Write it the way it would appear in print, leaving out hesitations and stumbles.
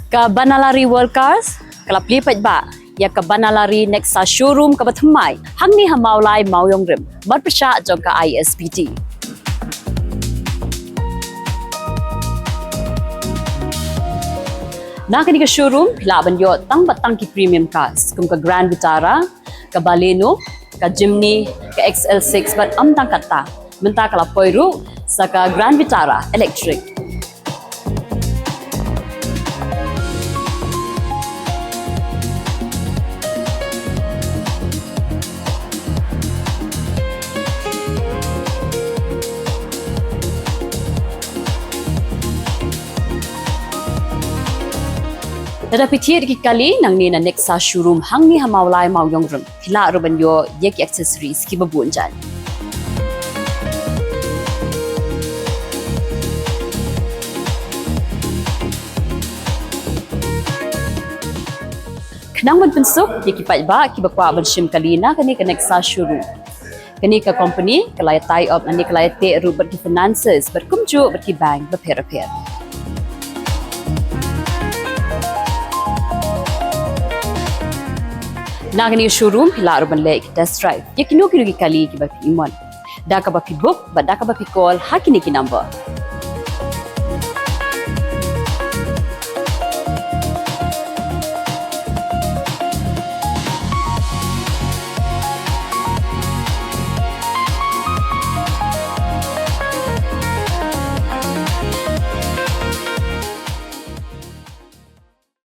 Ka Banalari World Cars, kalap lipat ba? Ya ka Banalari Nexa Showroom ka Thymmai, hang ni hamaulay Mawïong rim, bat Pyrshah Jong ka Isbt. Nakani ka showroom, hilaban yo tang batang ki premium cars, kum ka Grand Vitara, ka Baleno, ka Jimny, ka XL6 bat amtang kata, menta kala poiru sa ka Grand Vitara electric. Nadapitir ki kali nang ni na Nexa showroom hang ni hamaulay Mawïong rim. Hila ruban yo yek accessories ki babuan dyan. Kanang magpinsok, yekipat ba kibakwa banshim kalina kani ka Nexa showroom. Kani ka company, kalaya tie up nani kalaya te rubat ki finances, berkumju bat ki bank berper-per. Nakani showroom hila ruban lek test drive. Yakino kinu ki kali ki bapi imon. Da ka bapi book, ba da ka bapi call hakini ki number.